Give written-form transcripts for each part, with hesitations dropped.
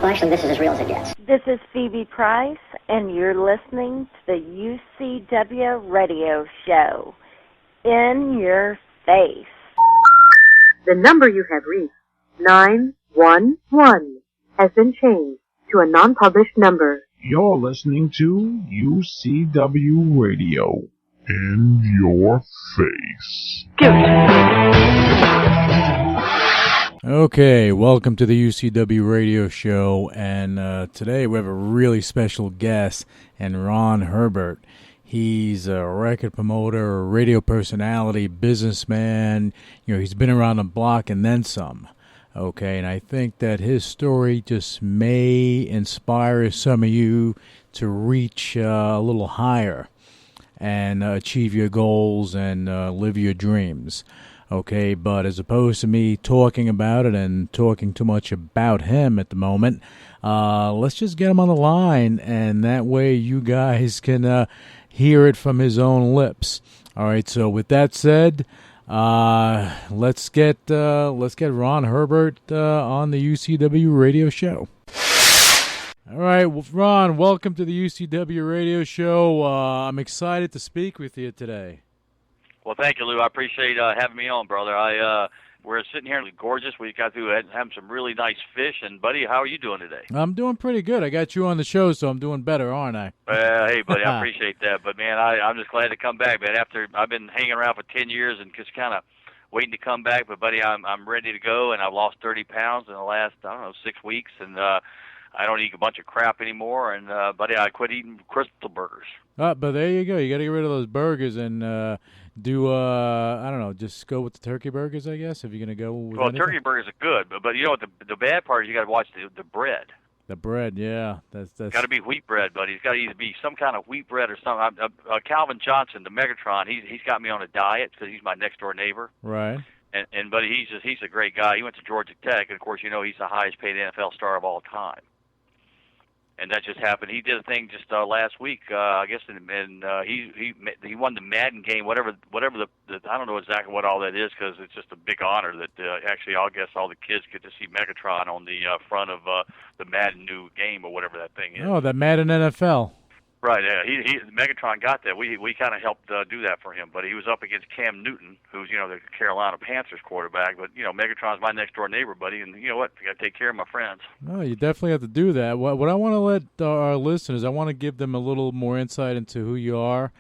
Well, actually, this is as real as it gets. This is Phoebe Price, and you're listening to the UCW Radio Show. In your face. The number you have reached, 911, has been changed to a non-published number. You're listening to UCW Radio. In your face. Okay, welcome to the UCW Radio Show, and today we have a really special guest, and Ron Herbert. He's a record promoter, a radio personality, businessman. You know, he's been around the block and then some. Okay, and I think that his story just may inspire some of you to reach a little higher and achieve your goals and live your dreams. Okay, but as opposed to me talking about it and talking too much about him at the moment, let's just get him on the line, and that way you guys can hear it from his own lips. All right, so with that said, let's get Ron Herbert on the UCW Radio Show. All right, well, Ron, welcome to the UCW Radio Show. I'm excited to speak with you today. Well, thank you, Lou. I appreciate having me on, brother. We're sitting here in Gorgeous. We got through having some really nice fish. And, buddy, how are you doing today? I'm doing pretty good. I got you on the show, so I'm doing better, aren't I? Hey, buddy, I appreciate that. But, man, I'm just glad to come back, man. After I've been hanging around for 10 years and just kind of waiting to come back. But, buddy, I'm ready to go, and I've lost 30 pounds in the last, 6 weeks. And I don't eat a bunch of crap anymore. And, buddy, I quit eating Crystal burgers. But there you go. You got to get rid of those burgers and just go with the turkey burgers, I guess, if you're going to go with anything. Turkey burgers are good, but you know what, the bad part is you got to watch the bread. The bread, yeah. That's got to be wheat bread, buddy. It's got to either be some kind of wheat bread or something. Calvin Johnson, the Megatron, he's got me on a diet because he's my next-door neighbor. Right. And buddy, he's a great guy. He went to Georgia Tech, and, of course, you know he's the highest-paid NFL star of all time. And that just happened. He did a thing just last week, I guess, and he won the Madden game, whatever the I don't know exactly what all that is because it's just a big honor that actually I guess all the kids get to see Megatron on the front of the Madden new game or whatever that thing is. Oh, that Madden NFL. Right, yeah. Megatron got that. We kind of helped do that for him, but he was up against Cam Newton, who's the Carolina Panthers quarterback. But Megatron's my next door neighbor, buddy, and you know what? I got to take care of my friends. No, you definitely have to do that. What I want to let our listeners, I want to give them a little more insight into who you are.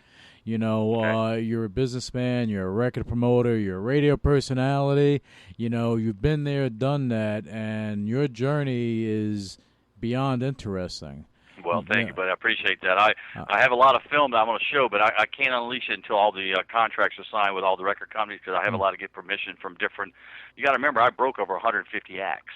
Okay. You're a businessman, you're a record promoter, you're a radio personality. You've been there, done that, and your journey is beyond interesting. Well, thank you, but I appreciate that. I have a lot of film that I want to show, but I can't unleash it until all the contracts are signed with all the record companies because I have a lot to get permission from different. You got to remember, I broke over 150 acts.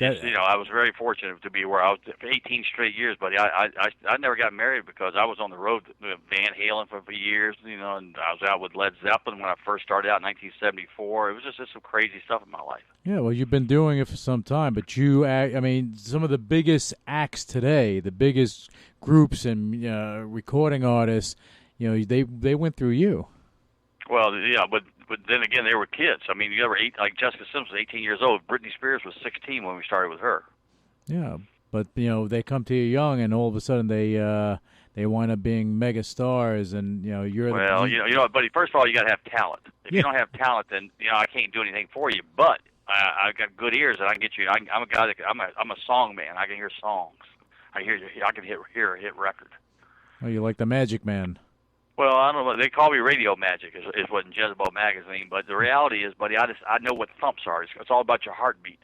I was very fortunate to be where I was for 18 straight years, buddy. I never got married because I was on the road with Van Halen for years, and I was out with Led Zeppelin when I first started out in 1974. It was just some crazy stuff in my life. Yeah, well, you've been doing it for some time, but some of the biggest acts today, the biggest groups and recording artists, they went through you. Well, yeah, but then again, they were kids. I mean, like Jessica Simpson, 18 years old. Britney Spears was 16 when we started with her. Yeah, but they come to you young, and all of a sudden they wind up being mega stars, and you're. Well, buddy. First of all, you got to have talent. If you don't have talent, then I can't do anything for you. But I've got good ears, and I can get you. I'm a guy that I'm a song man. I can hear songs. I can hear a hit record. Oh, you like the Magic Man. Well, I don't know. They call me Radio Magic, is what in Jezebel magazine. But the reality is, buddy, I know what thumps are. It's all about your heartbeat.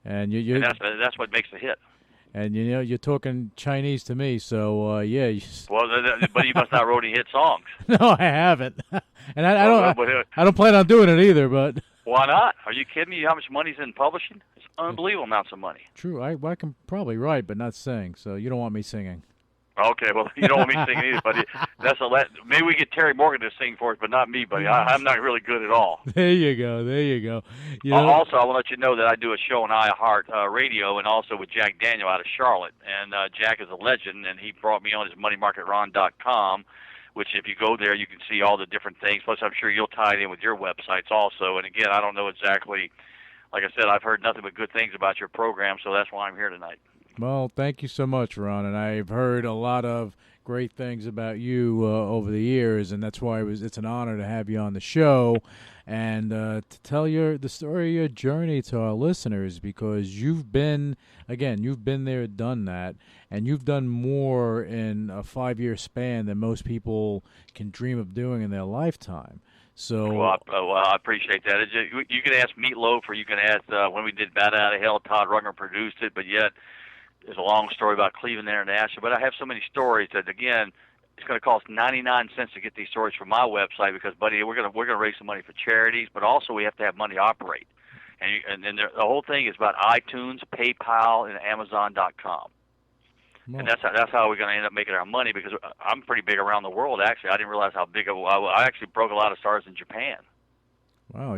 And that's what makes the hit. And you're talking Chinese to me, so yeah. Well, but you must not wrote any hit songs. No, I haven't, and I don't plan on doing it either. But why not? Are you kidding me? How much money's in publishing? It's unbelievable amounts of money. True, I can probably write, but not sing. So you don't want me singing. Okay, well, you don't want me singing either, buddy. Maybe we get Terry Morgan to sing for us, but not me, buddy. I'm not really good at all. There you go. Also, I want to let you know that I do a show on iHeart Radio and also with Jack Daniel out of Charlotte. And Jack is a legend, and he brought me on his moneymarketron.com, which if you go there, you can see all the different things. Plus, I'm sure you'll tie it in with your websites also. And again, I don't know exactly like I said, I've heard nothing but good things about your program, so that's why I'm here tonight. Well, thank you so much, Ron. And I've heard a lot of great things about you over the years, and that's why it's an honor to have you on the show and to tell the story of your journey to our listeners, because you've been there, done that, and you've done more in a 5-year span than most people can dream of doing in their lifetime. So, well, I appreciate that. You can ask Meatloaf, or you can ask when we did Bat Out of Hell. Todd Rundgren produced it, but yet there's a long story about Cleveland International. But I have so many stories that, again, it's going to cost 99 cents to get these stories from my website, because, buddy, we're going to raise some money for charities, but also we have to have money to operate. And then the whole thing is about iTunes, PayPal, and Amazon.com. Well, and that's how we're going to end up making our money, because I'm pretty big around the world. Actually, I didn't realize how big I actually broke a lot of stars in Japan. Wow,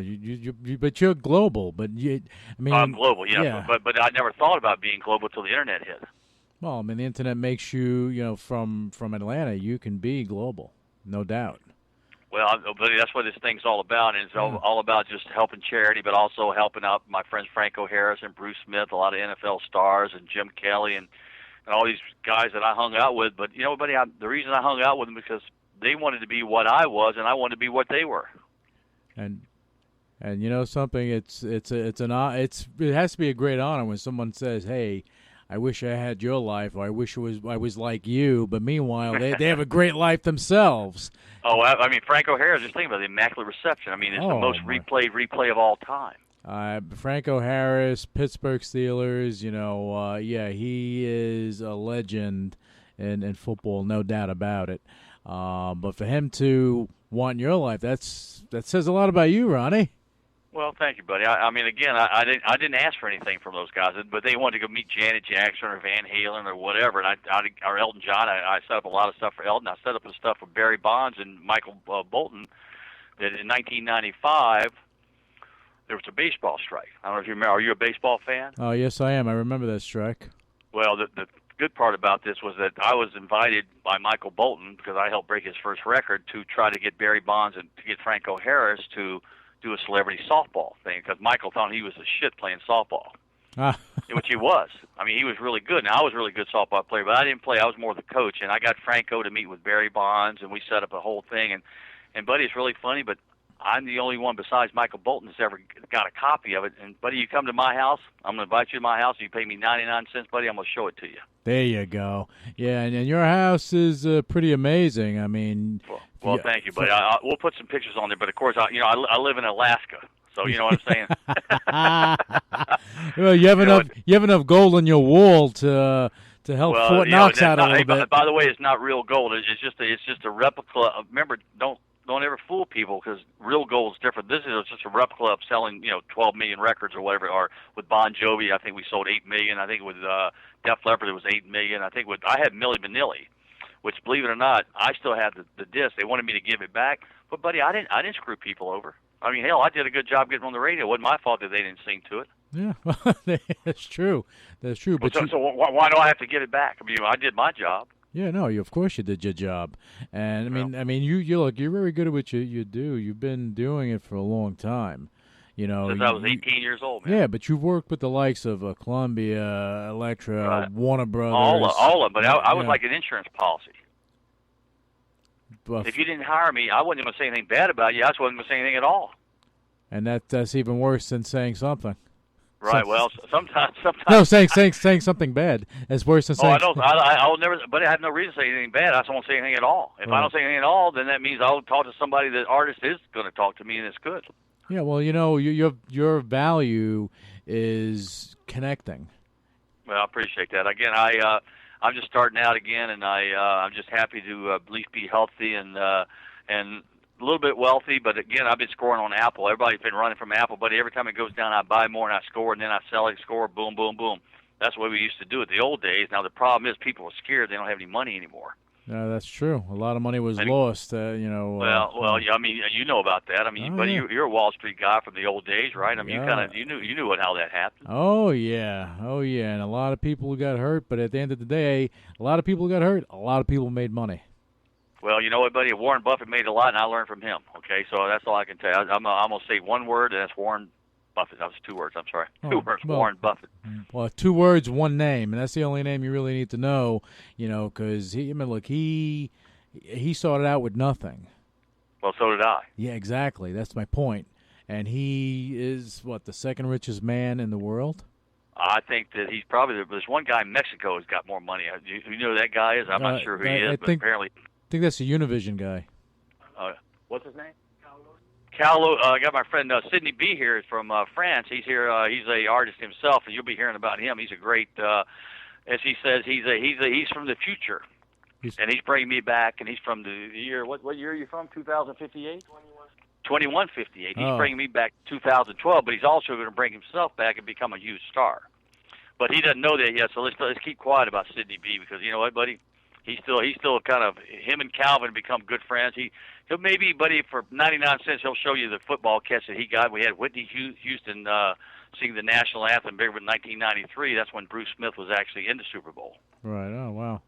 but you're global. But I'm global, yeah. But I never thought about being global till the internet hit. Well, I mean, the internet makes you, from Atlanta, you can be global, no doubt. Well, buddy, that's what this thing's all about, and it's all about just helping charity, but also helping out my friends Franco Harris and Bruce Smith, a lot of NFL stars, and Jim Kelly, and all these guys that I hung out with. But buddy, the reason I hung out with them because they wanted to be what I was, and I wanted to be what they were. And something, it has to be a great honor when someone says, "Hey, I wish I had your life," or "I wish I was like you." But meanwhile, they have a great life themselves. Oh, I mean, Franco Harris, just think about the Immaculate Reception. I mean, it's the most replayed replay of all time. Franco Harris, Pittsburgh Steelers, he is a legend in football, no doubt about it. But for him to want your life, that says a lot about you, Ronnie. Well, thank you, buddy. I mean, again, I didn't ask for anything from those guys, but they wanted to go meet Janet Jackson or Van Halen or whatever, and or Elton John. I set up a lot of stuff for Elton. I set up the stuff for Barry Bonds and Michael Bolton. That in 1995. There was a baseball strike. I don't know if you remember. Are you a baseball fan? Oh, yes, I am. I remember that strike. Well, the good part about this was that I was invited by Michael Bolton, because I helped break his first record, to try to get Barry Bonds and to get Franco Harris to do a celebrity softball thing, because Michael thought he was a shit playing softball, which he was. I mean, he was really good. Now, I was a really good softball player, but I didn't play. I was more the coach, and I got Franco to meet with Barry Bonds, and we set up a whole thing. And buddy, it's really funny, but I'm the only one besides Michael Bolton that's ever got a copy of it. And, buddy, you come to my house, I'm going to invite you to my house, and you pay me 99 cents, buddy, I'm going to show it to you. There you go. Yeah, and your house is pretty amazing. I mean... Well, thank you, buddy. We'll put some pictures on there, but, of course, I live in Alaska, so you know what I'm saying? Well, you have enough gold on your wall to help Fort Knox out a little bit. By the way, it's not real gold. It's just a replica. Remember, don't ever fool people, because real gold is different. This is just a replica of selling, 12 million records or whatever. Or with Bon Jovi, I think we sold 8 million. I think with Def Leppard, it was 8 million. I think I had Milli Vanilli, which, believe it or not, I still have the disc. They wanted me to give it back, but buddy, I didn't screw people over. I mean, hell, I did a good job getting on the radio. It wasn't my fault that they didn't sing to it. Yeah, that's true. That's true. But so why do I have to give it back? I mean, I did my job. Yeah, no, of course you did your job, and I mean, you're very good at what you do. You've been doing it for a long time, Since I was 18 years old, man. Yeah, but you've worked with the likes of Columbia, Elektra, right. Warner Brothers. All of them, but I was like an insurance policy. If you didn't hire me, I wasn't going to say anything bad about you. I just wasn't going to say anything at all. And that's even worse than saying something. Right. Well, sometimes. No, saying something bad is worse than saying. I'll never. But I have no reason to say anything bad. I just won't say anything at all. If I don't say anything at all, then that means I'll talk to somebody. The artist is going to talk to me, and it's good. Yeah. Well, your value is connecting. Well, I appreciate that. Again, I'm just starting out again, and I'm just happy to at least be healthy and a little bit wealthy, but again, I've been scoring on Apple. Everybody's been running from Apple, but every time it goes down, I buy more and I score, and then I sell it, score, boom, boom, boom. That's the way we used to do it the old days. Now, the problem is people are scared. They don't have any money anymore. No, that's true. A lot of money was lost, Well, yeah, I mean, you know about that. I mean, buddy, you're a Wall Street guy from the old days, right? I mean, you knew how that happened. Oh yeah, and a lot of people got hurt, but at the end of the day, a lot of people got hurt. A lot of people made money. Well, you know what, buddy? Warren Buffett made a lot, and I learned from him. Okay, so that's all I can tell you. I'm gonna say one word, and that's Warren Buffett. That was 2 words. I'm sorry. Oh, 2 words. well, Warren Buffett. Well, 2 words, 1 name, and that's the only name you really need to know, because he started out with nothing. Well, so did I. Yeah, exactly. That's my point. And he is, the second richest man in the world? I think that he's probably there's one guy in Mexico who's got more money. You know who that guy is? I'm not sure who he is, but apparently. I think that's the Univision guy. What's his name? Carlo. I got my friend Sidney B here from France. He's here. He's a artist himself, and you'll be hearing about him. He's a great, as he says, he's from the future, and he's bringing me back. And he's from the year. What year are you from? 2058. 2158. He's bringing me back 2012, but he's also going to bring himself back and become a huge star. But he doesn't know that yet, so let's keep quiet about Sidney B, because you know what, buddy? He's still kind of, him and Calvin become good friends. He'll maybe, buddy, for 99 cents, he'll show you the football catch that he got. We had Whitney Houston sing the national anthem back in 1993. That's when Bruce Smith was actually in the Super Bowl. Right. Oh, wow.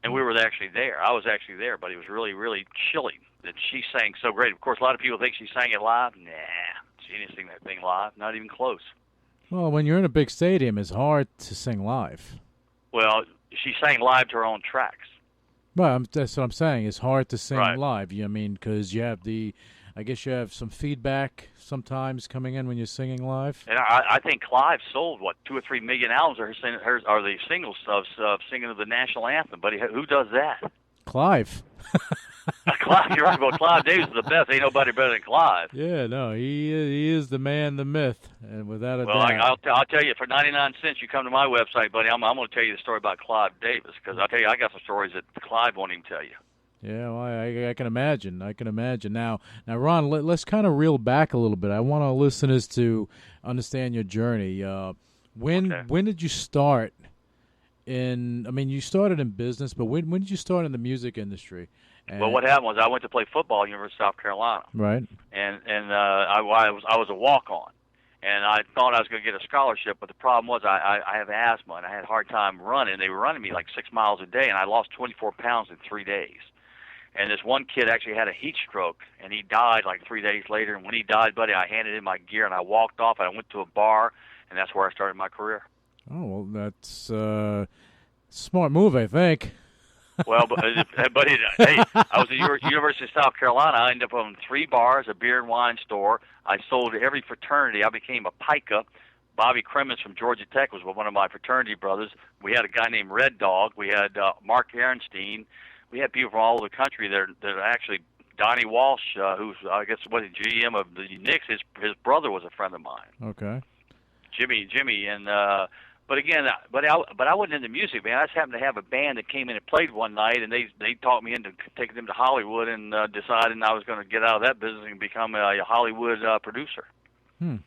And we were actually there. I was actually there, but it was really, really chilling that she sang so great. Of course, a lot of people think she sang it live. Nah, she didn't sing that thing live. Not even close. Well, when you're in a big stadium, it's hard to sing live. Well, she sang live to her own tracks. Well, that's what I'm saying. It's hard to sing right. live. Because you have I guess you have some feedback sometimes coming in when you're singing live. And I think Clive sold 2 or 3 million albums of hers are the singles of singing of the national anthem. But who does that? Clive. Clive, you're right. Well, Clive Davis is the best. Ain't nobody better than Clive. Yeah, no, he is the man, the myth, and without a doubt. Well, I'll tell you, for 99 cents, you come to my website, buddy. I'm going to tell you the story about Clive Davis, because I'll tell you, I got some stories that Clive won't even tell you. Yeah, well, I can imagine. Now, Ron, let's kind of reel back a little bit. I want our listeners to understand your journey. When did you start you started in business, but when did you start in the music industry? Well, what happened was I went to play football at University of South Carolina. Right. And I was a walk-on, and I thought I was going to get a scholarship, but the problem was I have asthma, and I had a hard time running. They were running me like 6 miles a day, and I lost 24 pounds in 3 days. And this one kid actually had a heat stroke, and he died like 3 days later. And when he died, buddy, I handed in my gear, and I walked off, and I went to a bar, and that's where I started my career. Oh, well, that's a smart move, I think. Well, but hey, I was at University of South Carolina. I ended up on 3 bars, a beer and wine store. I sold to every fraternity. I became a pica. Bobby Crimmins from Georgia Tech was one of my fraternity brothers. We had a guy named Red Dog. We had Mark Aaronstein. We had people from all over the country that are actually Donnie Walsh, who's I guess was the GM of the Knicks. His brother was a friend of mine. Okay. Jimmy, and but again, I wasn't into music, man. I just happened to have a band that came in and played one night, and they talked me into taking them to Hollywood, and deciding I was going to get out of that business and become a Hollywood producer. And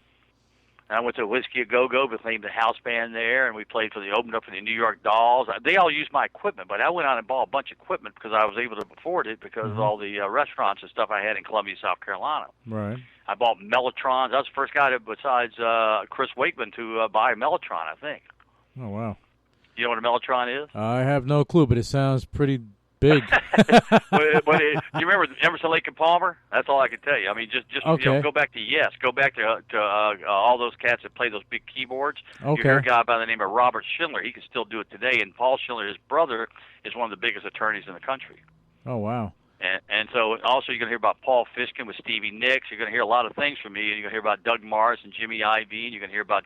I went to Whiskey A Go Go, became the house band there, and we opened up for the New York Dolls. They all used my equipment, but I went out and bought a bunch of equipment because I was able to afford it because of all the restaurants and stuff I had in Columbia, South Carolina. Right. I bought Mellotrons. I was the first guy besides Chris Wakeman to buy a Mellotron, I think. Oh, wow. You know what a Mellotron is? I have no clue, but it sounds pretty big. but you remember Emerson, Lake and Palmer? That's all I can tell you. I mean, just okay. Go back to Yes. Go back to all those cats that play those big keyboards. Okay. You hear a guy by the name of Robert Schindler. He can still do it today. And Paul Schindler, his brother, is one of the biggest attorneys in the country. Oh, wow. And so also you're going to hear about Paul Fishkin with Stevie Nicks. You're going to hear a lot of things from me. You're going to hear about Doug Morris and Jimmy Iovine. You're going to hear about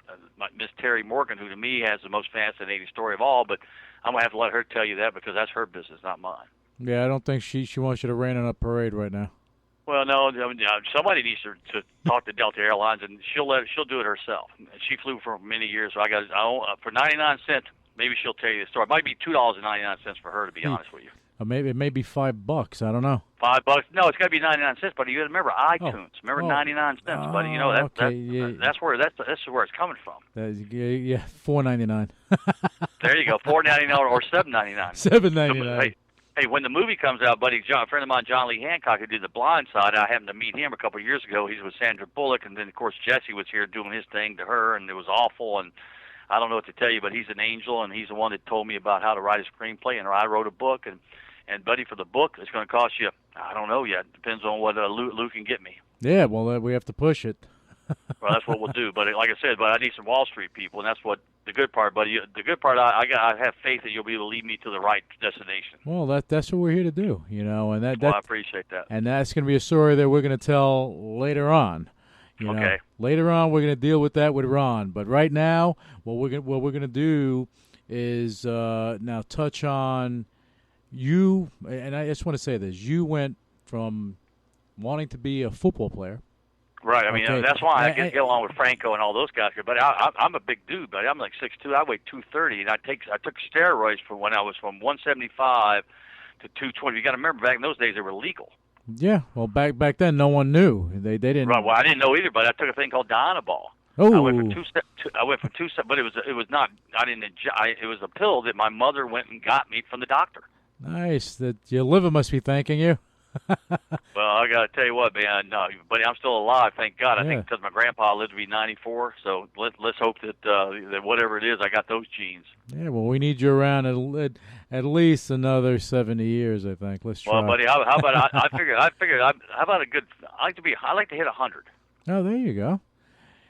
Miss Terry Morgan, who to me has the most fascinating story of all. But I'm going to have to let her tell you that because that's her business, not mine. Yeah, I don't think she wants you to rain on a parade right now. Well, no, I mean, somebody needs to talk to Delta Airlines, and she'll do it herself. She flew for many years, so for 99 cents. Maybe she'll tell you the story. It might be $2.99 for her, to be honest with you. Or maybe it may be $5. I don't know. $5? No, it's got to be 99 cents, buddy. You got to remember iTunes. Remember 99 cents, buddy. You know that's where it's coming from. Yeah, $4.99. There you go, $4.99 or $7.99. $7.99. Hey, when the movie comes out, buddy, a friend of mine, John Lee Hancock, who did The Blind Side, I happened to meet him a couple of years ago. He's with Sandra Bullock, and then, of course, Jesse was here doing his thing to her, and it was awful, and I don't know what to tell you, but he's an angel, and he's the one that told me about how to write a screenplay, and I wrote a book, and buddy, for the book, it's going to cost you, I don't know yet. Depends on what Lou can get me. Yeah, well, we have to push it. Well, that's what we'll do. But like I said, but I need some Wall Street people, and that's what the good part. But the good part, I have faith that you'll be able to lead me to the right destination. Well, that's what we're here to do, and well, I appreciate that. And that's going to be a story that we're going to tell later on. Okay. Later on, we're going to deal with that with Ron. But right now, what we're going to do is now touch on you. And I just want to say this: you went from wanting to be a football player. Right. I mean, that's why I get along with Franco and all those guys. But I'm a big dude, buddy. I'm like 6'2". I weigh 230, and I took steroids from when I was from 175 to 220. You got to remember, back in those days, they were legal. Yeah. Well, back then, no one knew. They didn't. Right. Well, I didn't know either, but I took a thing called Dynabol. Oh. I went from two steps, but it was not. I didn't. It was a pill that my mother went and got me from the doctor. Nice. That your liver must be thanking you. Well, I got to tell you what, man. No, buddy, I'm still alive, thank God. I think because my grandpa lived to be 94. So let's hope that whatever it is, I got those genes. Yeah. Well, we need you around at least another 70 years, I think. Let's try. Well, buddy, how about I figured. How about a good? I like to hit 100. Oh, there you go.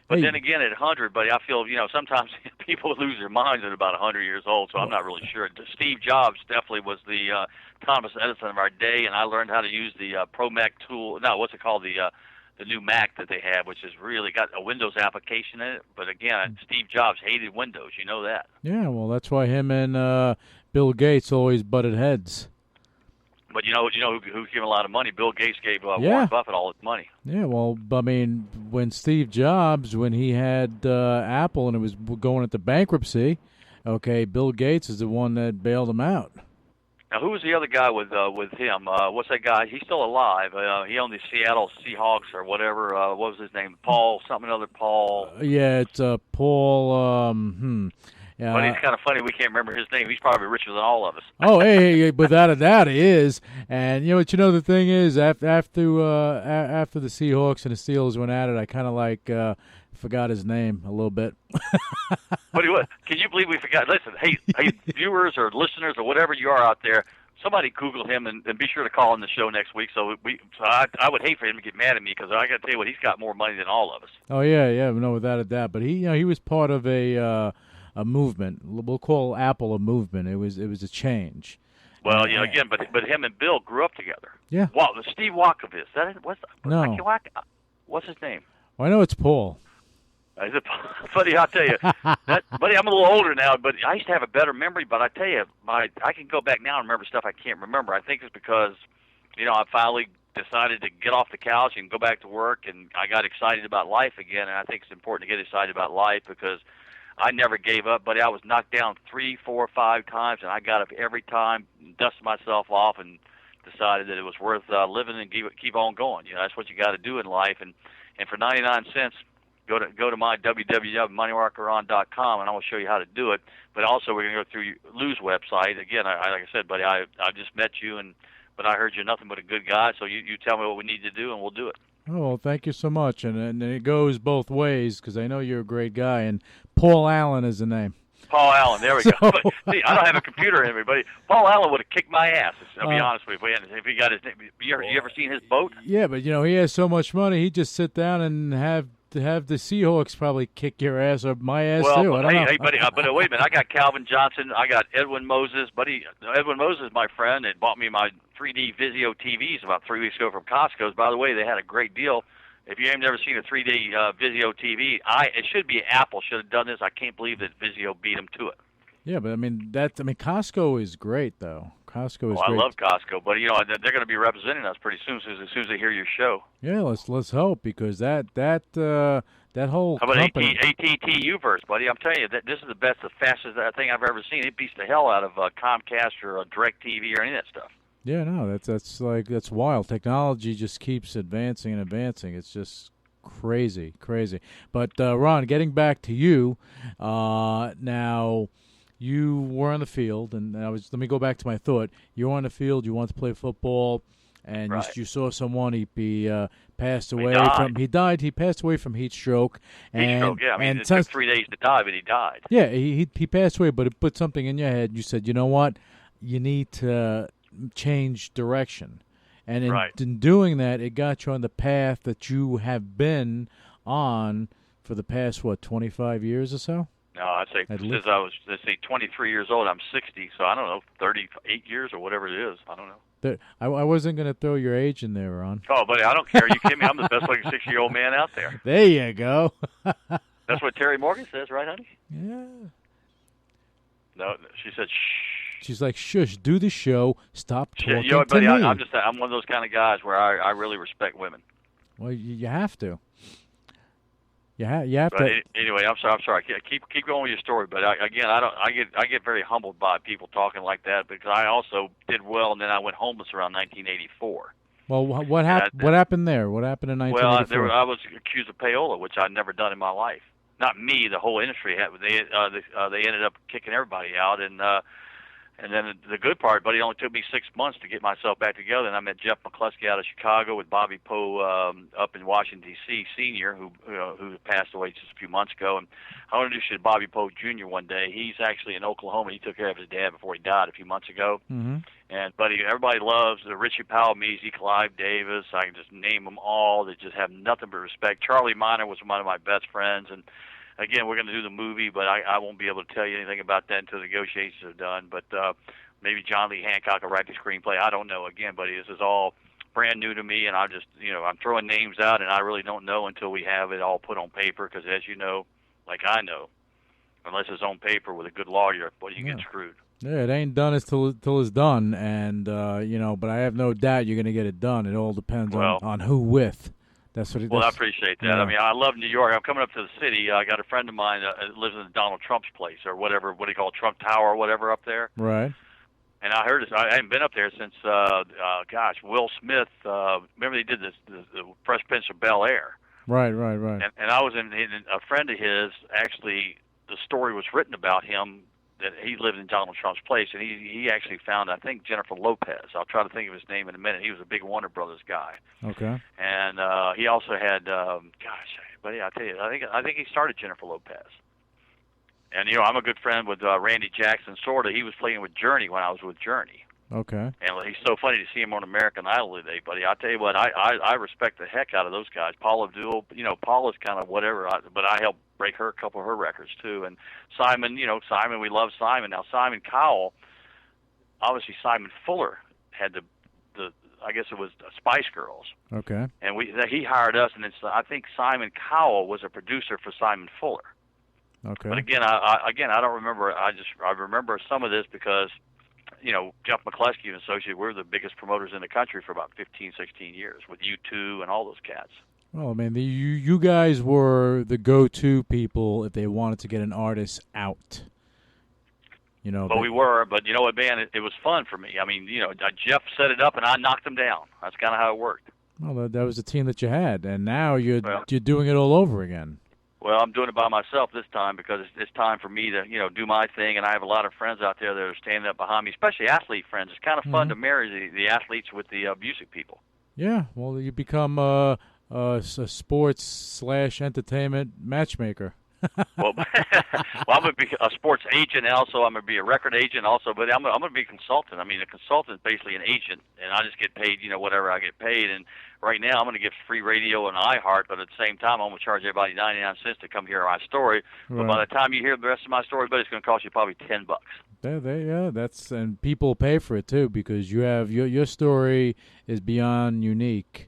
But then again, at 100, buddy, I feel, sometimes people lose their minds at about 100 years old, so I'm not really sure. Steve Jobs definitely was the Thomas Edison of our day, and I learned how to use the Pro Mac tool. No, what's it called? The new Mac that they have, which has really got a Windows application in it. But again, Steve Jobs hated Windows. You know that. Yeah, well, that's why him and Bill Gates always butted heads. But you know who's giving a lot of money? Bill Gates gave Warren Buffett all his money. Yeah, well, I mean, when Steve Jobs, when he had Apple and it was going into bankruptcy, okay, Bill Gates is the one that bailed him out. Now, who was the other guy with him? What's that guy? He's still alive. He owned the Seattle Seahawks or whatever. What was his name? Paul, something other Paul. Yeah, it's Paul. Yeah. But it's kind of funny we can't remember his name. He's probably richer than all of us. Oh, hey, without a doubt he is. And the thing is, after the Seahawks and the Steelers went at it, I kind of forgot his name a little bit. What? Can you believe we forgot? Listen, hey, viewers or listeners or whatever you are out there, somebody Google him and be sure to call in the show next week. So I would hate for him to get mad at me because I got to tell you what, he's got more money than all of us. Oh yeah, no, without a doubt. But he was part of a movement. We'll call Apple a movement. It was a change. Well, again, but him and Bill grew up together. Yeah. Wow, Steve Walkovich. No. What's his name? Well, I know it's Paul. Buddy, I'll tell you, buddy, I'm a little older now, but I used to have a better memory. But I tell you, I can go back now and remember stuff I can't remember. I think it's because, I finally decided to get off the couch and go back to work, and I got excited about life again. And I think it's important to get excited about life because I never gave up, buddy. I was knocked down 3, 4, 5 times, and I got up every time, dusted myself off, and decided that it was worth living and keep on going. That's what you got to do in life. And for 99 cents, go to my www.moneyrockeron.com, and I will show you how to do it. But also, we're going to go through Lou's website. Again, like I said, buddy, I just met you, but I heard you're nothing but a good guy, so you tell me what we need to do, and we'll do it. Oh, well, thank you so much. And it goes both ways because I know you're a great guy, and Paul Allen is the name. Paul Allen, there we go. But, see, I don't have a computer in me, but Paul Allen would have kicked my ass. I'll be honest with you. If he got his name, you ever seen his boat? Yeah, but he has so much money, he'd just sit down and have the Seahawks probably kick your ass or my ass too. I don't know. Hey, buddy, but wait a minute. I got Calvin Johnson. I got Edwin Moses, buddy. Edwin Moses, my friend, that bought me my 3D Vizio TVs about 3 weeks ago from Costco's. By the way, they had a great deal. If you have never seen a 3D Vizio TV, it should be Apple should have done this. I can't believe that Vizio beat them to it. Yeah, but Costco is great though. Costco is great. I love Costco, but they're going to be representing us pretty soon as soon as they hear your show. Yeah, let's hope because that whole How about company. AT&T Uverse, buddy? I'm telling you that this is the fastest thing I've ever seen. It beats the hell out of Comcast or DirecTV or any of that stuff. Yeah, no, that's wild. Technology just keeps advancing and advancing. It's just crazy. But Ron, getting back to you, now you were on the field, and let me go back to my thought. You were on the field. You wanted to play football, and right. you saw someone. He passed away He died. He passed away from heat stroke. Heat stroke. Yeah, it took 3 days to die, but he died. Yeah, he passed away, but it put something in your head. You said, you know what? You need to change direction, and in doing that, it got you on the path that you have been on for the past, 25 years or so? No, I'd say since I was, 23 years old. I'm 60, so I don't know, 38 years or whatever it is. I don't know. I wasn't going to throw your age in there, Ron. Oh, buddy, I don't care. You kidding me? I'm the best-looking 60-year-old man out there. There you go. That's what Terry Morgan says, right, honey? Yeah. No, she said, shh. She's like, shush, do the show, stop talking You know, to buddy, me. I'm one of those kind of guys where I really respect women. Well, you have to. You have but to. Anyway, I'm sorry. Keep going with your story. But I get very humbled by people talking like that because I also did well, and then I went homeless around 1984. Well, what happened? What happened there? What happened in 1984? Well, I was accused of payola, which I'd never done in my life. Not me, the whole industry had. They ended up kicking everybody out, and then the good part, buddy, it only took me 6 months to get myself back together. And I met Jeff McCluskey out of Chicago with Bobby Poe up in Washington, D.C., Senior, who passed away just a few months ago. And I introduced you to Bobby Poe Jr. one day. He's actually in Oklahoma. He took care of his dad before he died a few months ago. Mm-hmm. And, buddy, everybody loves the Richie Powell, Measy, Clive Davis. I can just name them all. They just have nothing but respect. Charlie Miner was one of my best friends. And again, we're going to do the movie, but I won't be able to tell you anything about that until the negotiations are done. But maybe John Lee Hancock will write the screenplay. I don't know. Again, buddy, this is all brand new to me, and I'm throwing names out, and I really don't know until we have it all put on paper. Because as you know, like I know, unless it's on paper with a good lawyer, well, you get screwed. Yeah, it ain't done till it's done, and but I have no doubt you're going to get it done. It all depends on who with. That's what it is. Well, I appreciate that. Yeah. I mean, I love New York. I'm coming up to the city. I got a friend of mine that lives in Donald Trump's place or whatever. What do you call it, Trump Tower or whatever up there? Right. And I heard this. I hadn't been up there since, Will Smith. Remember they did the Fresh Prince of Bel-Air. Right. And I was in a friend of his. Actually, the story was written about him that he lived in Donald Trump's place, and he actually found, I think, Jennifer Lopez. I'll try to think of his name in a minute. He was a big Warner Brothers guy. Okay. And he also had, buddy, I tell you, I think he started Jennifer Lopez. And I'm a good friend with Randy Jackson. Sorta, he was playing with Journey when I was with Journey. Okay. And he's so funny to see him on American Idol today, buddy. I tell you what, I respect the heck out of those guys. Paula Abdul, Paula's kind of whatever, but I helped break a couple of her records too. And Simon, Simon, we love Simon. Now Simon Cowell, obviously Simon Fuller had the I guess it was Spice Girls. Okay. And he hired us, and I think Simon Cowell was a producer for Simon Fuller. Okay. But again, I don't remember. I remember some of this because, Jeff McCluskey and Associates, we're the biggest promoters in the country for about 15, 16 years with U2 and all those cats. Well, I mean, you guys were the go-to people if they wanted to get an artist out. Well, we were, but you know what, man? It was fun for me. I mean, Jeff set it up, and I knocked him down. That's kind of how it worked. Well, that was the team that you had, and now you're doing it all over again. Well, I'm doing it by myself this time because it's time for me to, do my thing, and I have a lot of friends out there that are standing up behind me, especially athlete friends. It's kind of fun to marry the athletes with the music people. Yeah, well, you become a sports/entertainment matchmaker. well, I'm going to be a sports agent, and also I'm going to be a record agent also, but I'm going to be a consultant. I mean, a consultant is basically an agent, and I just get paid, whatever I get paid. And right now I'm going to give free radio and iHeart, but at the same time I'm going to charge everybody 99 cents to come hear my story. But by the time you hear the rest of my story, but it's going to cost you probably $10. That's and people pay for it too because you have your story is beyond unique.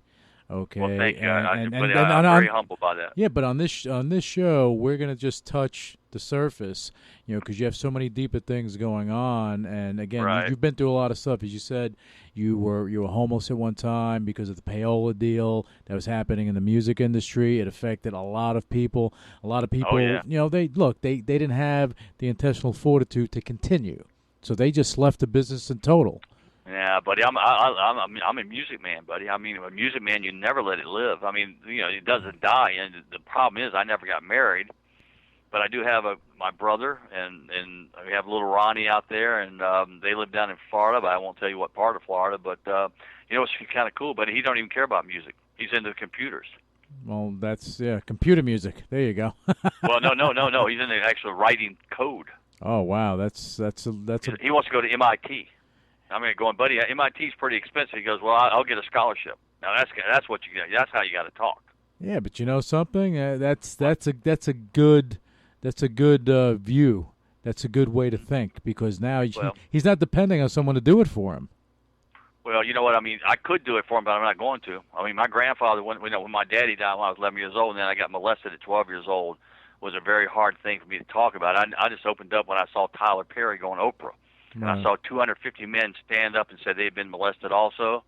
Okay. Well, thank you. I'm very humbled by that. Yeah, but on this show, we're gonna just touch the surface, because you have so many deeper things going on. And again, you've been through a lot of stuff. As you said, you were homeless at one time because of the payola deal that was happening in the music industry. It affected a lot of people. They didn't have the intentional fortitude to continue, so they just left the business in total. Yeah, buddy, I'm a music man, buddy. I mean, a music man, you never let it live. I mean, it doesn't die. And the problem is, I never got married, but I do have my brother, and we have little Ronnie out there, and they live down in Florida. But I won't tell you what part of Florida. But it's kind of cool. But he don't even care about music. He's into computers. Well, that's computer music. There you go. Well, no. He's into actual writing code. Oh wow, that's a. He wants to go to MIT. I'm going, buddy, MIT's pretty expensive. He goes, well, I'll get a scholarship. Now that's what you get. That's how you got to talk. Yeah, but you know something? That's a good view. That's a good way to think because now he's not depending on someone to do it for him. Well, you know what I mean. I could do it for him, but I'm not going to. I mean, my grandfather, when my daddy died when I was 11 years old, and then I got molested at 12 years old, was a very hard thing for me to talk about. I just opened up when I saw Tyler Perry go on Oprah, and I saw 250 men stand up and said they'd been molested also.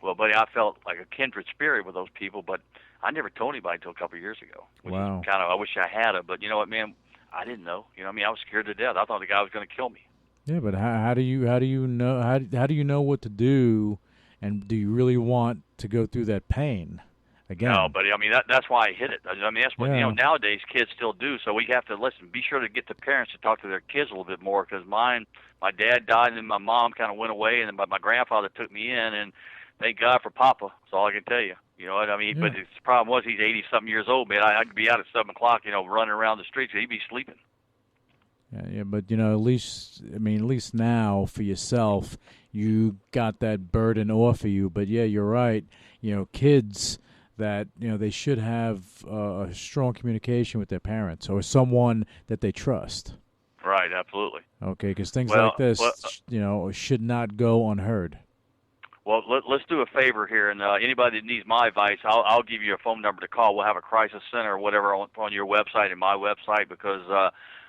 Well, buddy, I felt like a kindred spirit with those people, but I never told anybody until a couple of years ago. Which is kind of, I wish I had it, but you know what, man? I didn't know. You know what I mean? I was scared to death. I thought the guy was going to kill me. Yeah, but how do you know what to do, and do you really want to go through that pain again? No, buddy. I mean that's why I hit it. I mean that's what nowadays kids still do. So we have to listen. Be sure to get the parents to talk to their kids a little bit more because my dad died and then my mom kind of went away and then my grandfather took me in and thank God for Papa. That's all I can tell you. You know what I mean? Yeah. But the problem was he's 80-something years old, man. I'd be out at 7 o'clock, running around the streets. He'd be sleeping. Yeah, but at least now for yourself, you got that burden off of you. But yeah, you're right. Kids that they should have a strong communication with their parents or someone that they trust. Right, absolutely. Okay, because things like this, should not go unheard. Well, let's do a favor here, and anybody that needs my advice, I'll give you a phone number to call. We'll have a crisis center or whatever on your website and my website because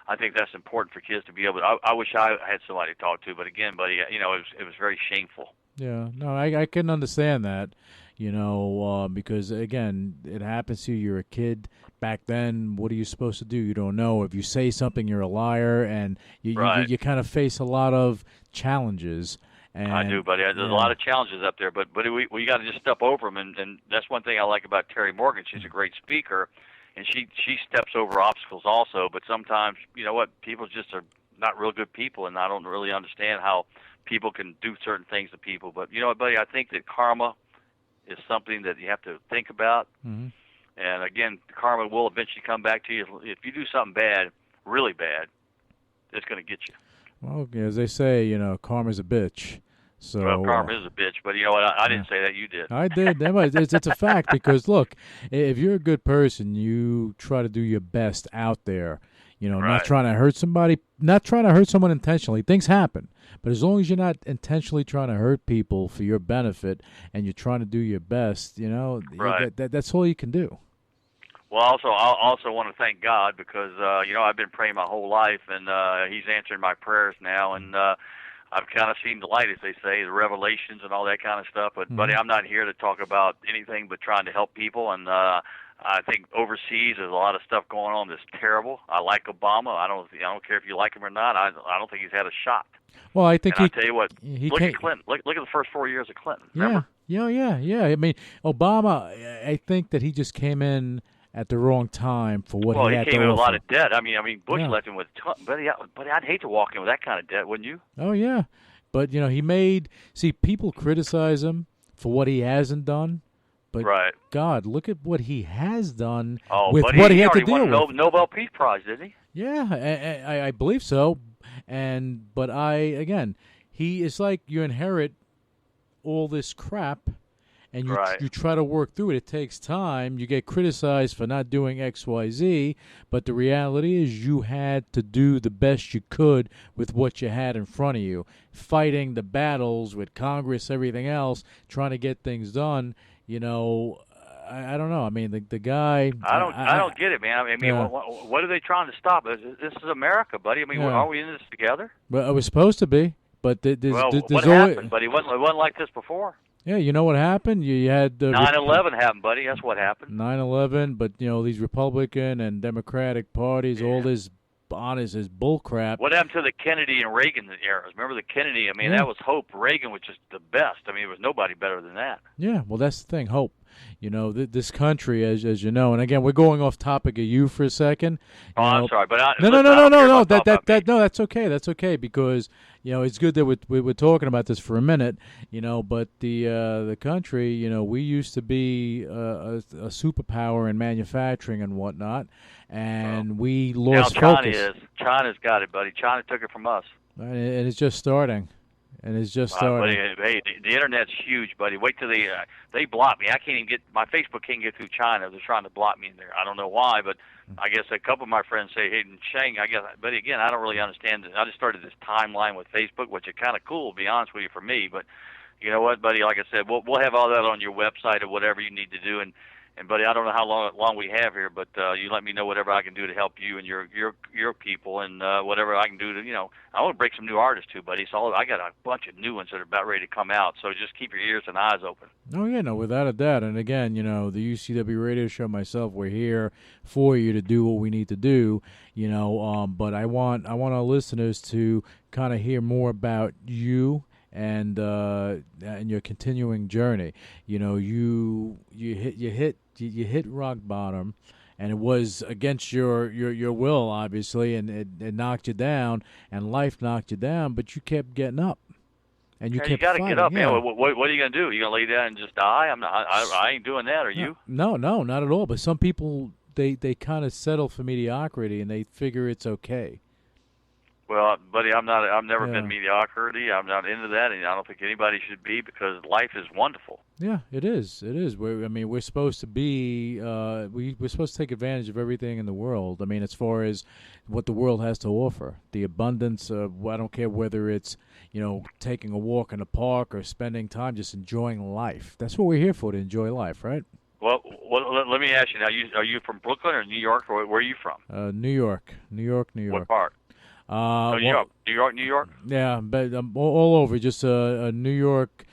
I think that's important for kids to be able to. I wish I had somebody to talk to, but again, buddy, it was very shameful. Yeah, no, I can understand that, because again, it happens to you. You're a kid. Back then, what are you supposed to do? You don't know. If you say something, you're a liar, and you kind of face a lot of challenges. And, I do, buddy. There's a lot of challenges up there, but we got to just step over them, and that's one thing I like about Terry Morgan. She's a great speaker, and she steps over obstacles also. But sometimes, you know what, people just are not real good people, and I don't really understand how people can do certain things to people. But you know what, buddy, I think that karma is something that you have to think about. Mm-hmm. And again, karma will eventually come back to you. If you do something bad, really bad, it's going to get you. Well, as they say, karma's a bitch. So, well, karma is a bitch, but you know what? I didn't say that. You did. I did. It's a fact because, look, if you're a good person, you try to do your best out there, not trying to hurt somebody, not trying to hurt someone intentionally. Things happen. But as long as you're not intentionally trying to hurt people for your benefit and you're trying to do your best, that's all you can do. Well, I also want to thank God because, I've been praying my whole life, and He's answering my prayers now, and I've kind of seen the light, as they say, the revelations and all that kind of stuff. But, buddy, I'm not here to talk about anything but trying to help people, and I think overseas there's a lot of stuff going on that's terrible. I like Obama. I don't care if you like him or not. I don't think he's had a shot. Well, I think I'll tell you what. Look at Clinton. Look at the first 4 years of Clinton. Remember? Yeah. I mean, Obama. I think that he just came in at the wrong time for what he had to offer. Well, he came in with a lot of debt. I mean, Bush left him with a ton. But I'd hate to walk in with that kind of debt, wouldn't you? Oh yeah, but people criticize him for what he hasn't done. But God, look at what he has done with what he had to deal with. He won Nobel Peace Prize, didn't he? Yeah, I believe so. But he is like you inherit all this crap, and you try to work through it. It takes time. You get criticized for not doing X, Y, Z, but the reality is you had to do the best you could with what you had in front of you, fighting the battles with Congress, everything else, trying to get things done. I don't know. I mean, the guy. I don't get it, man. I mean, what are they trying to stop? This is America, buddy. I mean, aren't we in this together? Well, it was supposed to be, but what happened, buddy? It wasn't like this before. Yeah, you know what happened? You had 9/11 happened, buddy. That's what happened. 9/11, but these Republican and Democratic parties, all this is bull crap. What happened to the Kennedy and Reagan eras? Remember the Kennedy? I mean, that was hope. Reagan was just the best. I mean, there was nobody better than that. Yeah, well, that's the thing, hope. This country, as you know, and again, we're going off topic of you for a second. I'm sorry, but no. That's okay. That's okay because it's good that we're talking about this for a minute. But the country, we used to be a superpower in manufacturing and whatnot, and we lost focus. China's got it, buddy. China took it from us, and it's just starting. and it's just Buddy, starting. hey, the internet's huge, buddy. Wait till they block me. I can't even get my Facebook can't get through China. They're trying to block me in there. I don't know why, but I guess a couple of my friends say, "Hey, Shang." I guess, but again, I don't really understand it. I just started this timeline with Facebook, which is kind of cool, to be honest with you, for me. But you know what, buddy? Like I said, we'll have all that on your website or whatever you need to do. And buddy, I don't know how long we have here, but you let me know whatever I can do to help you and your people, and whatever I can do to, I want to break some new artists too, buddy. So I got a bunch of new ones that are about ready to come out. So just keep your ears and eyes open. Oh yeah, no, without a doubt. And again, the UCW radio show, myself, we're here for you to do what we need to do. But I want our listeners to kind of hear more about you and your continuing journey. You hit rock bottom, and it was against your will, obviously, and it knocked you down, and life knocked you down, but you kept getting up, and you kept got to get up, yeah. man. What are you gonna do? You gonna lay down and just die? I ain't doing that. Are you? No, not at all. But some people they kind of settle for mediocrity, and they figure it's okay. Well, buddy, I've never been mediocrity. I'm not into that, and I don't think anybody should be, because life is wonderful. Yeah, it is. We're supposed to be. We're supposed to take advantage of everything in the world. I mean, as far as what the world has to offer, the abundance of. I don't care whether it's taking a walk in a park or spending time just enjoying life. That's what we're here for, to enjoy life, right? Well, let me ask you now. Are you from Brooklyn or New York, or where are you from? New York. What part? New York. Yeah, but all over. Just a New York,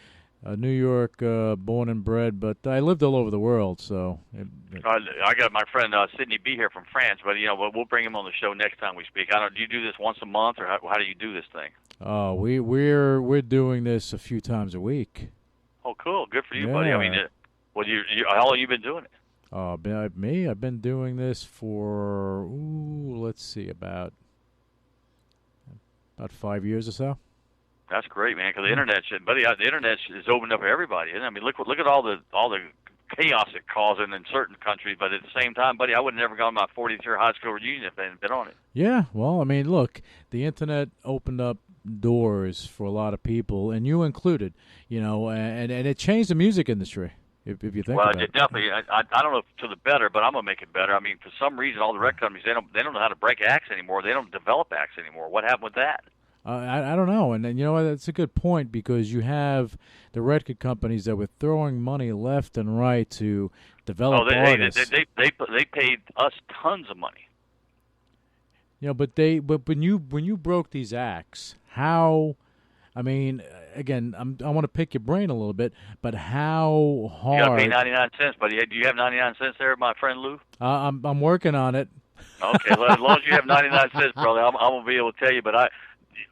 born and bred. But I lived all over the world, so. I got my friend Sidney B here from France, but we'll bring him on the show next time we speak. Do you do this once a month, or how do you do this thing? Oh, we're doing this a few times a week. Oh, cool. Good for you, yeah. buddy. I mean, how long you been doing it? I've been doing this for let's see, about 5 years or so. That's great, man. Because the internet, the internet is opened up for everybody. Isn't it? I mean, look at all the chaos it causing in certain countries. But at the same time, buddy, I would have never gone to my 40th year high school reunion if they hadn't been on it. Yeah, well, I mean, look, the internet opened up doors for a lot of people, and you included. And it changed the music industry. If you think about it. Well, definitely. I don't know if to the better, but I'm gonna make it better. I mean, for some reason, all the record companies they don't know how to break acts anymore. They don't develop acts anymore. What happened with that? I don't know, and you know what? That's a good point, because you have the record companies that were throwing money left and right to develop artists. They paid us tons of money. But when you broke these acts, how? I mean, again, I want to pick your brain a little bit, but how hard? You got to pay 99 cents, buddy. Do you have 99 cents there, my friend Lou? I'm working on it. Okay, well, as long as you have 99 cents, brother, I'm gonna be able to tell you. But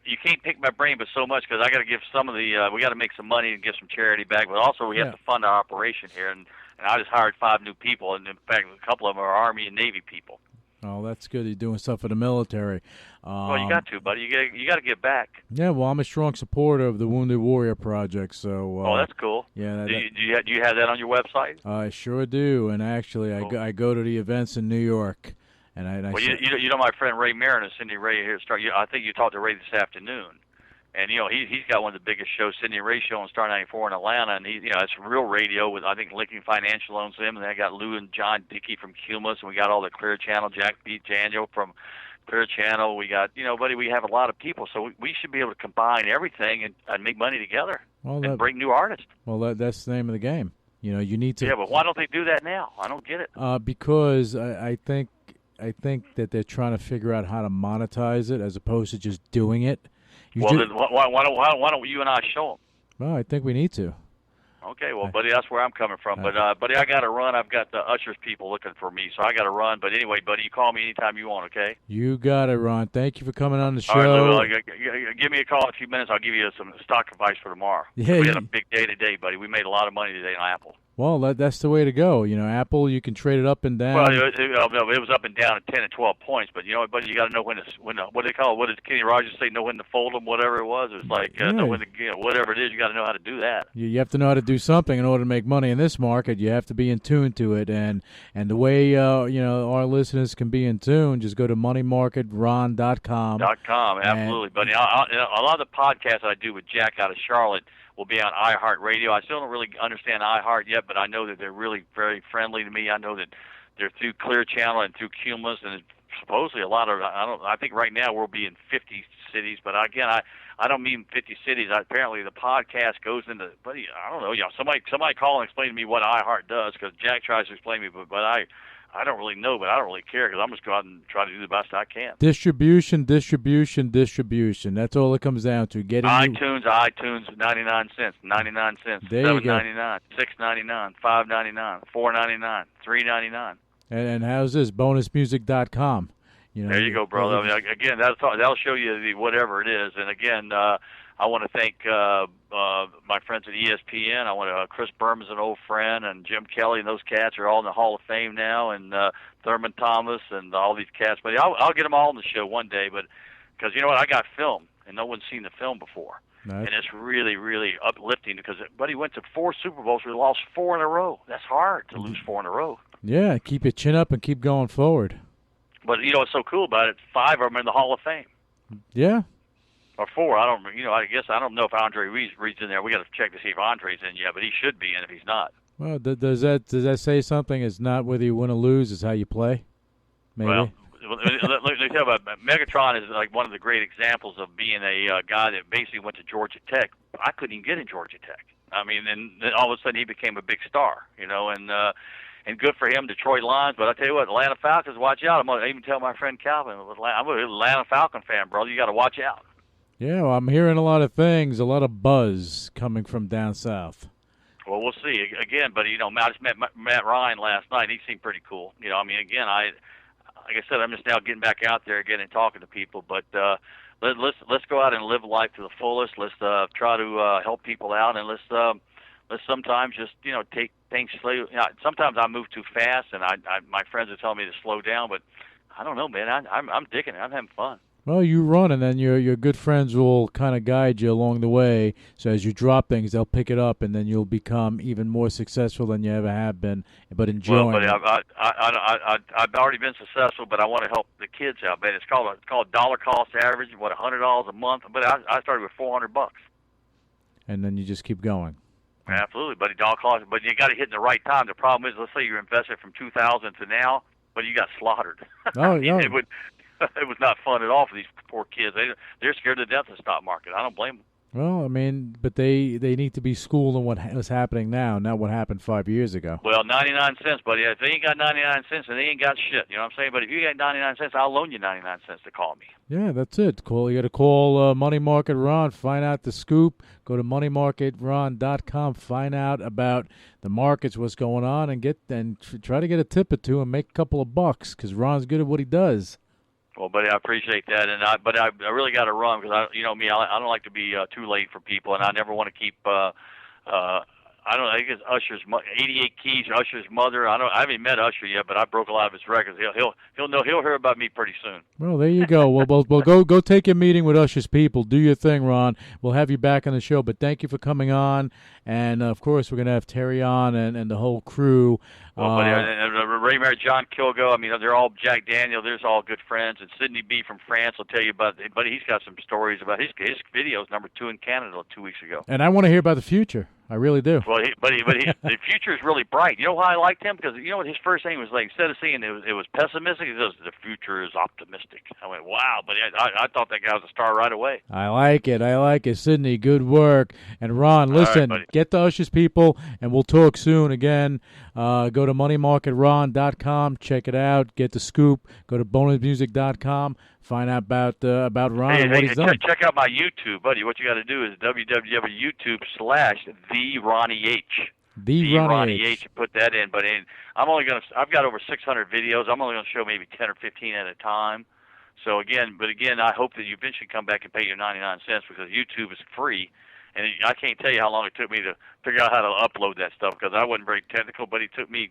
you can't pick my brain, but so much, because I got to give some of the. We got to make some money and give some charity back, but also we have to fund our operation here. And I just hired 5 new people, and in fact, a couple of them are Army and Navy people. Oh, that's good. You're doing stuff for the military. Well, you got to, buddy. You got to give back. Yeah, well, I'm a strong supporter of the Wounded Warrior Project. So. Oh, that's cool. Yeah. Do you have that on your website? I sure do, and actually, I go to the events in New York, and my friend Ray Marin and Cindy Ray here. I think you talked to Ray this afternoon. And he's got one of the biggest shows, Sidney Ray Show on Star 94 in Atlanta, and it's real radio with, I think, Lincoln Financial owns them, and they got Lou and John Dickey from Cumulus, and we got all the Clear Channel, Jack B. Daniel from Clear Channel. We got buddy, we have a lot of people, so we should be able to combine everything and make money together and bring new artists. Well, that's the name of the game. You need to. Yeah, but why don't they do that now? I don't get it. Because I think that they're trying to figure out how to monetize it as opposed to just doing it. Then why don't you and I show them? Well, I think we need to. Okay, well, buddy, that's where I'm coming from. But, buddy, I got to run. I've got the Ushers people looking for me, so I got to run. But anyway, buddy, you call me anytime you want, okay? You got it, Ron. Thank you for coming on the show. All right, give me a call in a few minutes. I'll give you some stock advice for tomorrow. Yeah, we had a big day today, buddy. We made a lot of money today on Apple. Well, that's the way to go. Apple, you can trade it up and down. Well, it was up and down at 10 and 12 points, but but you got to know when what do they call it? What did Kenny Rogers say? Know when to fold them, whatever it was. It was like know when to, whatever it is. You got to know how to do that. You have to know how to do something in order to make money in this market. You have to be in tune to it, and the way our listeners can be in tune, just go to moneymarketron.com. Absolutely, buddy. A lot of the podcasts I do with Jack out of Charlotte will be on iHeartRadio. I still don't really understand iHeart yet, but I know that they're really very friendly to me. I know that they're through Clear Channel and through Cumulus, and supposedly a lot of I think right now we'll be in 50 cities, but again I don't mean 50 cities. Apparently the podcast goes into, buddy, I don't know. Somebody call and explain to me what iHeart does, because Jack tries to explain to me, but I don't really know, but I don't really care, because I'm just going out and try to do the best I can. Distribution. That's all it comes down to. Getting iTunes, 99 cents, 99 cents, $7.99, $6.99, $5.99, $4.99, $3.99. And how's this? Bonusmusic.com. There you go, brother. I mean, again, that'll show you whatever it is. And again, I want to thank my friends at ESPN. I want Chris Berman's an old friend, and Jim Kelly, and those cats are all in the Hall of Fame now, and Thurman Thomas and all these cats. But I'll get them all on the show one day. But because you know what, I got film, and no one's seen the film before, and it's really, really uplifting. Because buddy went to 4 Super Bowls, we lost 4 in a row. That's hard to lose 4 in a row. Yeah, keep your chin up and keep going forward. But what's so cool about it? 5 of them are in the Hall of Fame. Yeah. Or 4. I don't. I guess I don't know if Andre Reed's in there. We got to check to see if Andre's in yet, but he should be in if he's not. Well, does that say something? It's not whether you win or lose; it's how you play. Maybe. Well, let me tell you about Megatron is like one of the great examples of being a guy that basically went to Georgia Tech. I couldn't even get in Georgia Tech. I mean, and then all of a sudden he became a big star. And good for him, Detroit Lions. But I tell you what, Atlanta Falcons, watch out. I'm going to even tell my friend Calvin, I'm an Atlanta Falcon fan, brother. You got to watch out. Yeah, well, I'm hearing a lot of things, a lot of buzz coming from down south. Well, we'll see. Again, but I just met Matt Ryan last night. He seemed pretty cool. Again, like I said, I'm just now getting back out there again and talking to people. But let's go out and live life to the fullest. Let's try to help people out, and let's sometimes just take things slow. Sometimes I move too fast, and my friends are telling me to slow down. But I don't know, man. I'm digging it. I'm having fun. Well, you run, and then your good friends will kind of guide you along the way. So as you drop things, they'll pick it up, and then you'll become even more successful than you ever have been. But enjoying. Well, but I've already been successful, but I want to help the kids out. But it's called dollar cost average. $100 a month. But I started with $400. And then you just keep going. Absolutely, buddy. Dollar cost, but you got to hit in the right time. The problem is, let's say you invested from 2000 to now, but you got slaughtered. Oh, yeah. It was not fun at all for these poor kids. They're scared to death of the stock market. I don't blame them. Well, I mean, but they need to be schooled in what is happening now, not what happened 5 years ago. Well, 99 cents, buddy. If they ain't got 99 cents, then they ain't got shit. You know what I'm saying? But if you got 99 cents, I'll loan you 99 cents to call me. Yeah, that's it. You got to call Money Market Ron, find out the scoop. Go to moneymarketron.com, find out about the markets, what's going on, and try to get a tip or two and make a couple of bucks, because Ron's good at what he does. Well, buddy, I appreciate that, but I really got to run, because I don't like to be too late for people, and I never want to keep. I don't know. I think it's Usher's 88 Keys. Usher's mother. I haven't met Usher yet, but I broke a lot of his records. He'll hear about me pretty soon. Well, there you go. Well, go take your meeting with Usher's people. Do your thing, Ron. We'll have you back on the show. But thank you for coming on, and of course we're gonna have Terry on and the whole crew. Well, buddy, Ray Mary, John Kilgo. I mean, they're all Jack Daniel. There's all good friends. And Sidney B from France will tell you about it. Buddy, he's got some stories about his videos. #2 in Canada 2 weeks ago. And I want to hear about the future. I really do. Well, the future is really bright. You know why I liked him? Because you know what his first thing was like. Instead of saying it was pessimistic, he says the future is optimistic. I went, wow! But I thought that guy was a star right away. I like it, Sidney. Good work. And Ron, listen, get to Usher's people, and we'll talk soon again. Go to moneymarketron.com, check it out, get the scoop. Go to bonusmusic.com. Find out about Ron and what he's done. Check out my YouTube, buddy. What you got to do is www.youtube/TheRonnieH. The Ronnie H. Put that in, but I've got over 600 videos. I'm only gonna show maybe 10 or 15 at a time. So again, I hope that you eventually come back and pay your 99 cents, because YouTube is free, And I can't tell you how long it took me to figure out how to upload that stuff because I wasn't very technical, but it took me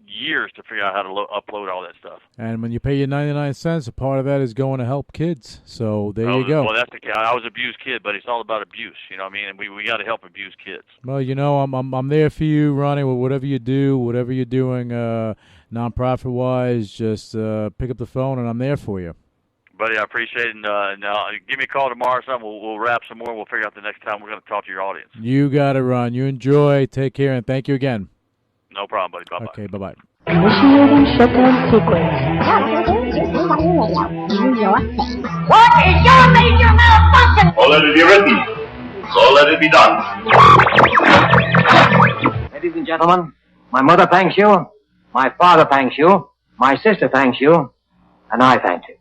years to figure out how to upload all that stuff. And when you pay your 99 cents, a part of that is going to help kids. So there you go. Well, I was an abused kid, but it's all about abuse. You know what I mean? And we got to help abused kids. Well, you know, I'm there for you, Ronnie. With whatever you do, whatever you're doing, nonprofit wise, just pick up the phone, and I'm there for you. Buddy, I appreciate it. And give me a call tomorrow or something. We'll wrap some more. We'll figure out the next time we're going to talk to your audience. You got it, Ron. You enjoy. Take care, and thank you again. No problem, buddy. Bye-bye. Okay, bye-bye. Initiating shutdown sequence. What is your major malfunction? So let it be written. So let it be done. Ladies and gentlemen, my mother thanks you, my father thanks you, my sister thanks you, and I thank you.